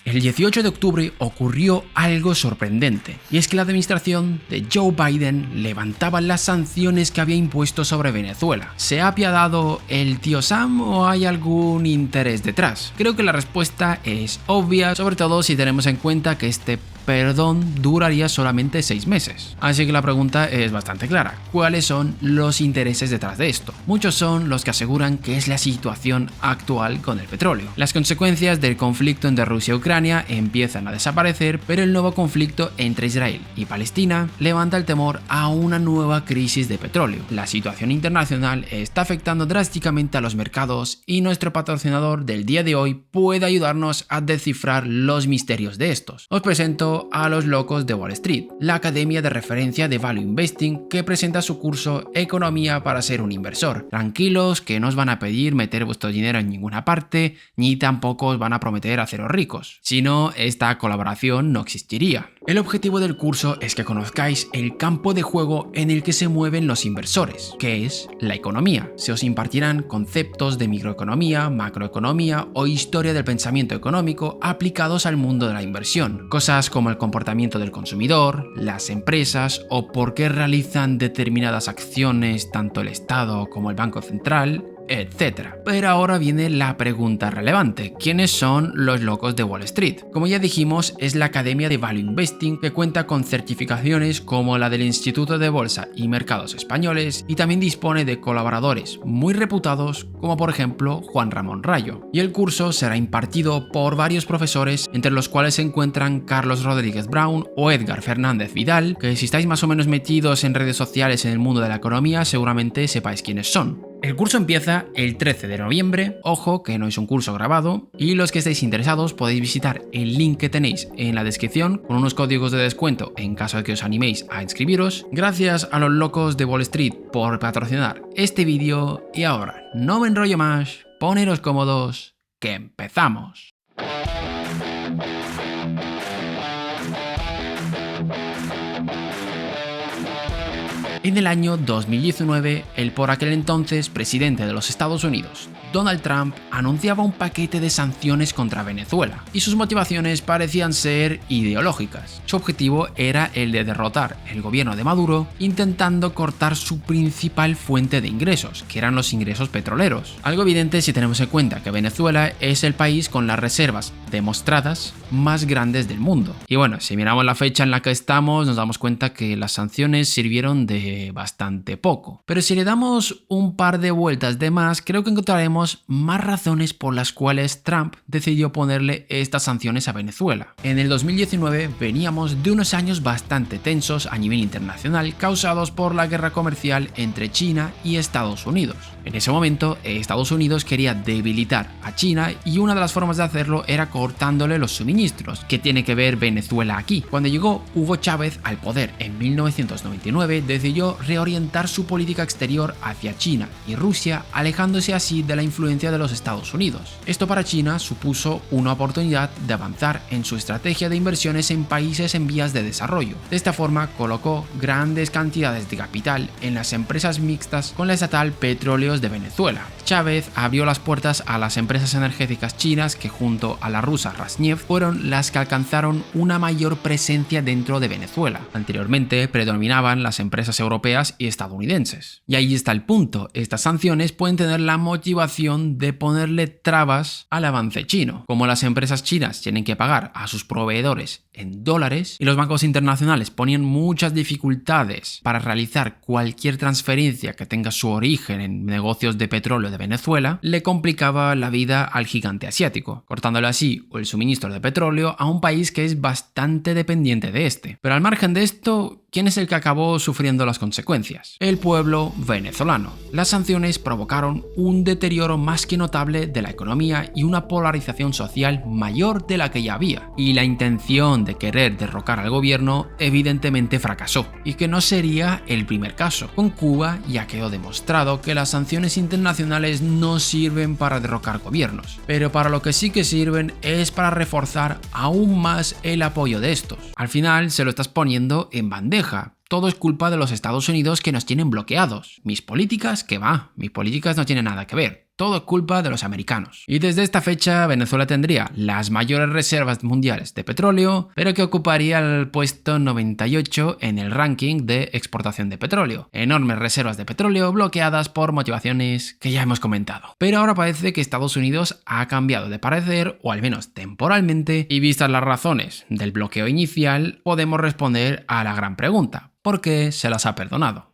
El 18 de octubre ocurrió algo sorprendente, y es que la administración de Joe Biden levantaba las sanciones que había impuesto sobre Venezuela. ¿Se ha apiadado el tío Sam o hay algún interés detrás? Creo que la respuesta es obvia, sobre todo si tenemos en cuenta que este perdón duraría solamente 6 meses. Así que la pregunta es bastante clara. ¿Cuáles son los intereses detrás de esto? Muchos son los que aseguran que es la situación actual con el petróleo. Las consecuencias del conflicto entre Rusia y Ucrania empiezan a desaparecer, pero el nuevo conflicto entre Israel y Palestina levanta el temor a una nueva crisis de petróleo. La situación internacional está afectando drásticamente a los mercados y nuestro patrocinador del día de hoy puede ayudarnos a descifrar los misterios de estos. Os presento a los locos de Wall Street, la academia de referencia de Value Investing que presenta su curso Economía para ser un inversor. Tranquilos, que no os van a pedir meter vuestro dinero en ninguna parte, ni tampoco os van a prometer haceros ricos. Si no, esta colaboración no existiría. El objetivo del curso es que conozcáis el campo de juego en el que se mueven los inversores, que es la economía. Se os impartirán conceptos de microeconomía, macroeconomía o historia del pensamiento económico aplicados al mundo de la inversión. Cosas como el comportamiento del consumidor, las empresas o por qué realizan determinadas acciones tanto el Estado como el Banco Central, etc. Pero ahora viene la pregunta relevante: ¿quiénes son los locos de Wall Street? Como ya dijimos, es la academia de Value Investing que cuenta con certificaciones como la del Instituto de Bolsa y Mercados Españoles y también dispone de colaboradores muy reputados como por ejemplo Juan Ramón Rayo. Y el curso será impartido por varios profesores, entre los cuales se encuentran Carlos Rodríguez Brown o Edgar Fernández Vidal, que si estáis más o menos metidos en redes sociales en el mundo de la economía seguramente sepáis quiénes son. El curso empieza el 13 de noviembre, ojo que no es un curso grabado, y los que estéis interesados podéis visitar el link que tenéis en la descripción con unos códigos de descuento en caso de que os animéis a inscribiros. Gracias a los locos de Wall Street por patrocinar este vídeo y ahora, no me enrollo más, poneros cómodos, que empezamos. En el año 2019, el por aquel entonces presidente de los Estados Unidos, Donald Trump, anunciaba un paquete de sanciones contra Venezuela, y sus motivaciones parecían ser ideológicas. Su objetivo era el de derrotar el gobierno de Maduro, intentando cortar su principal fuente de ingresos, que eran los ingresos petroleros. Algo evidente si tenemos en cuenta que Venezuela es el país con las reservas demostradas más grandes del mundo. Y bueno, si miramos la fecha en la que estamos, nos damos cuenta que las sanciones sirvieron de bastante poco. Pero si le damos un par de vueltas de más, creo que encontraremos más razones por las cuales Trump decidió ponerle estas sanciones a Venezuela. En el 2019 veníamos de unos años bastante tensos a nivel internacional causados por la guerra comercial entre China y Estados Unidos. En ese momento, Estados Unidos quería debilitar a China y una de las formas de hacerlo era cortándole los suministros. ¿Qué tiene que ver Venezuela aquí? Cuando llegó Hugo Chávez al poder en 1999, decidió reorientar su política exterior hacia China y Rusia, alejándose así de la influencia de los Estados Unidos. Esto para China supuso una oportunidad de avanzar en su estrategia de inversiones en países en vías de desarrollo. De esta forma, colocó grandes cantidades de capital en las empresas mixtas con la estatal Petróleos de Venezuela. Chávez abrió las puertas a las empresas energéticas chinas que junto a la rusa Rosneft fueron las que alcanzaron una mayor presencia dentro de Venezuela. Anteriormente predominaban las empresas europeas y estadounidenses. Y ahí está el punto: estas sanciones pueden tener la motivación de ponerle trabas al avance chino. Como las empresas chinas tienen que pagar a sus proveedores en dólares y los bancos internacionales ponían muchas dificultades para realizar cualquier transferencia que tenga su origen en negocios de petróleo de Venezuela, le complicaba la vida al gigante asiático, cortándole así el suministro de petróleo a un país que es bastante dependiente de este. Pero al margen de esto, ¿quién es el que acabó sufriendo las consecuencias? El pueblo venezolano. Las sanciones provocaron un deterioro más que notable de la economía y una polarización social mayor de la que ya había. Y la intención de querer derrocar al gobierno evidentemente fracasó. Y que no sería el primer caso. Con Cuba ya quedó demostrado que las sanciones internacionales no sirven para derrocar gobiernos. Pero para lo que sí que sirven es para reforzar aún más el apoyo de estos. Al final se lo estás poniendo en bandeja. Todo es culpa de los Estados Unidos que nos tienen bloqueados. Mis políticas, ¿qué va? Mis políticas no tienen nada que ver. todo es culpa de los americanos. Y desde esta fecha Venezuela tendría las mayores reservas mundiales de petróleo, pero que ocuparía el puesto 98 en el ranking de exportación de petróleo. Enormes reservas de petróleo bloqueadas por motivaciones que ya hemos comentado. Pero ahora parece que Estados Unidos ha cambiado de parecer, o al menos temporalmente, y vistas las razones del bloqueo inicial, podemos responder a la gran pregunta: ¿por qué se las ha perdonado?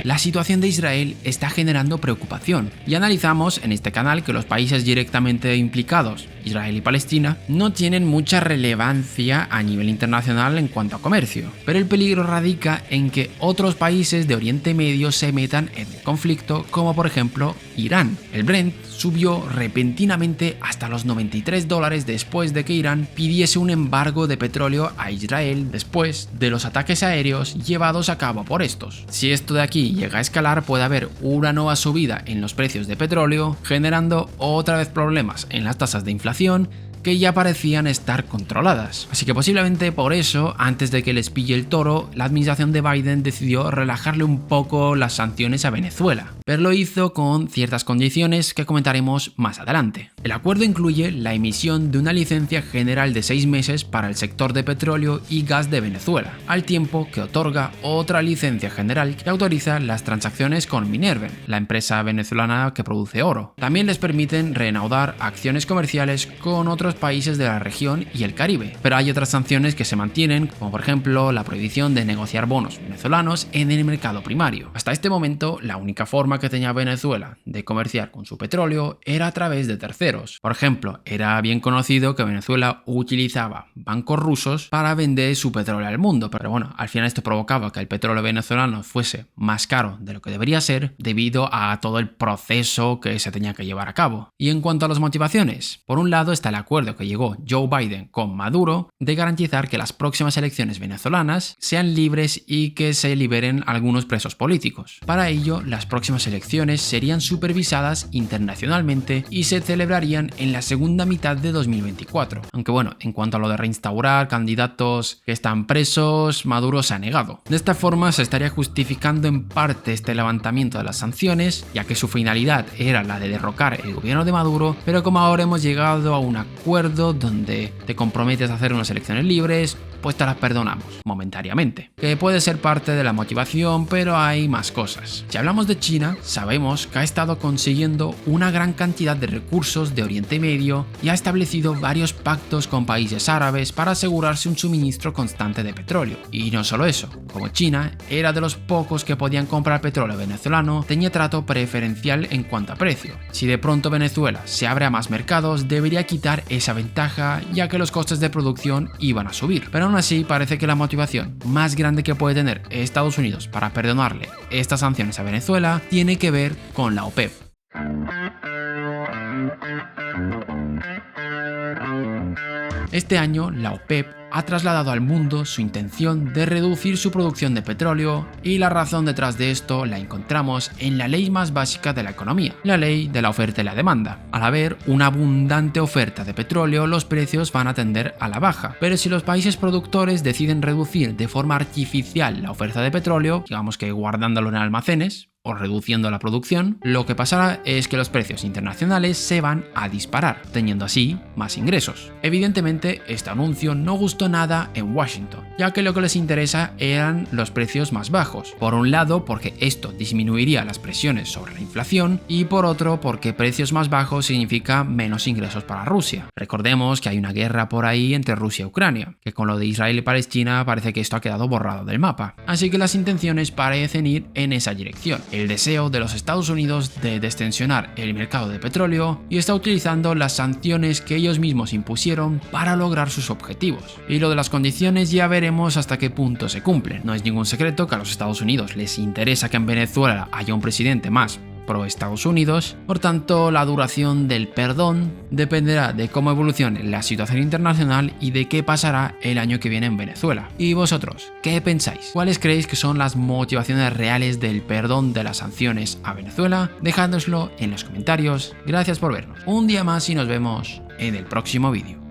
La situación de Israel está generando preocupación y analizamos en este canal que los países directamente implicados, Israel y Palestina, no tienen mucha relevancia a nivel internacional en cuanto a comercio, pero el peligro radica en que otros países de Oriente Medio se metan en el conflicto, como por ejemplo Irán. El Brent subió repentinamente hasta los $93 después de que Irán pidiese un embargo de petróleo a Israel después de los ataques aéreos llevados a cabo por estos. Si esto de aquí llega a escalar, puede haber una nueva subida en los precios de petróleo, generando otra vez problemas en las tasas de inflación que ya parecían estar controladas. Así que posiblemente por eso, antes de que les pille el toro, la administración de Biden decidió relajarle un poco las sanciones a Venezuela, pero lo hizo con ciertas condiciones que comentaremos más adelante. El acuerdo incluye la emisión de una licencia general de 6 meses para el sector de petróleo y gas de Venezuela, al tiempo que otorga otra licencia general que autoriza las transacciones con Minerven, la empresa venezolana que produce oro. También les permiten reanudar acciones comerciales con otros países de la región y el Caribe, pero hay otras sanciones que se mantienen, como por ejemplo la prohibición de negociar bonos venezolanos en el mercado primario. Hasta este momento, la única forma que tenía Venezuela de comerciar con su petróleo era a través de terceros. Por ejemplo, era bien conocido que Venezuela utilizaba bancos rusos para vender su petróleo al mundo, pero bueno, al final esto provocaba que el petróleo venezolano fuese más caro de lo que debería ser debido a todo el proceso que se tenía que llevar a cabo. Y en cuanto a las motivaciones, por un lado está el acuerdo que llegó Joe Biden con Maduro de garantizar que las próximas elecciones venezolanas sean libres y que se liberen algunos presos políticos. Para ello, las próximas elecciones serían supervisadas internacionalmente y se celebrarían en la segunda mitad de 2024. Aunque bueno, en cuanto a lo de reinstaurar candidatos que están presos, Maduro se ha negado. De esta forma se estaría justificando en parte este levantamiento de las sanciones, ya que su finalidad era la de derrocar el gobierno de Maduro, pero como ahora hemos llegado a un acuerdo donde te comprometes a hacer unas elecciones libres, pues te las perdonamos momentáneamente, que puede ser parte de la motivación, pero hay más cosas. Si hablamos de China, sabemos que ha estado consiguiendo una gran cantidad de recursos de Oriente Medio y ha establecido varios pactos con países árabes para asegurarse un suministro constante de petróleo. Y no solo eso, como China era de los pocos que podían comprar petróleo venezolano, tenía trato preferencial en cuanto a precio. Si de pronto Venezuela se abre a más mercados, debería quitar esa ventaja, ya que los costes de producción iban a subir. Pero aún así, parece que la motivación más grande que puede tener Estados Unidos para perdonarle estas sanciones a Venezuela tiene que ver con la OPEP. Este año, la OPEP ha trasladado al mundo su intención de reducir su producción de petróleo, y la razón detrás de esto la encontramos en la ley más básica de la economía, la ley de la oferta y la demanda. Al haber una abundante oferta de petróleo, los precios van a tender a la baja, pero si los países productores deciden reducir de forma artificial la oferta de petróleo, digamos que guardándolo en almacenes, o reduciendo la producción, lo que pasará es que los precios internacionales se van a disparar, teniendo así más ingresos. Evidentemente, este anuncio no gustó nada en Washington, ya que lo que les interesa eran los precios más bajos. Por un lado, porque esto disminuiría las presiones sobre la inflación, y por otro, porque precios más bajos significa menos ingresos para Rusia. Recordemos que hay una guerra por ahí entre Rusia y Ucrania, que con lo de Israel y Palestina parece que esto ha quedado borrado del mapa. Así que las intenciones parecen ir en esa dirección. El deseo de los Estados Unidos de destensionar el mercado de petróleo, y está utilizando las sanciones que ellos mismos impusieron para lograr sus objetivos. Y lo de las condiciones ya veremos hasta qué punto se cumplen. No es ningún secreto que a los Estados Unidos les interesa que en Venezuela haya un presidente más pro Estados Unidos, por tanto la duración del perdón dependerá de cómo evolucione la situación internacional y de qué pasará el año que viene en Venezuela. ¿Y vosotros, qué pensáis? ¿Cuáles creéis que son las motivaciones reales del perdón de las sanciones a Venezuela? Dejádnoslo en los comentarios. Gracias por vernos un día más y nos vemos en el próximo vídeo.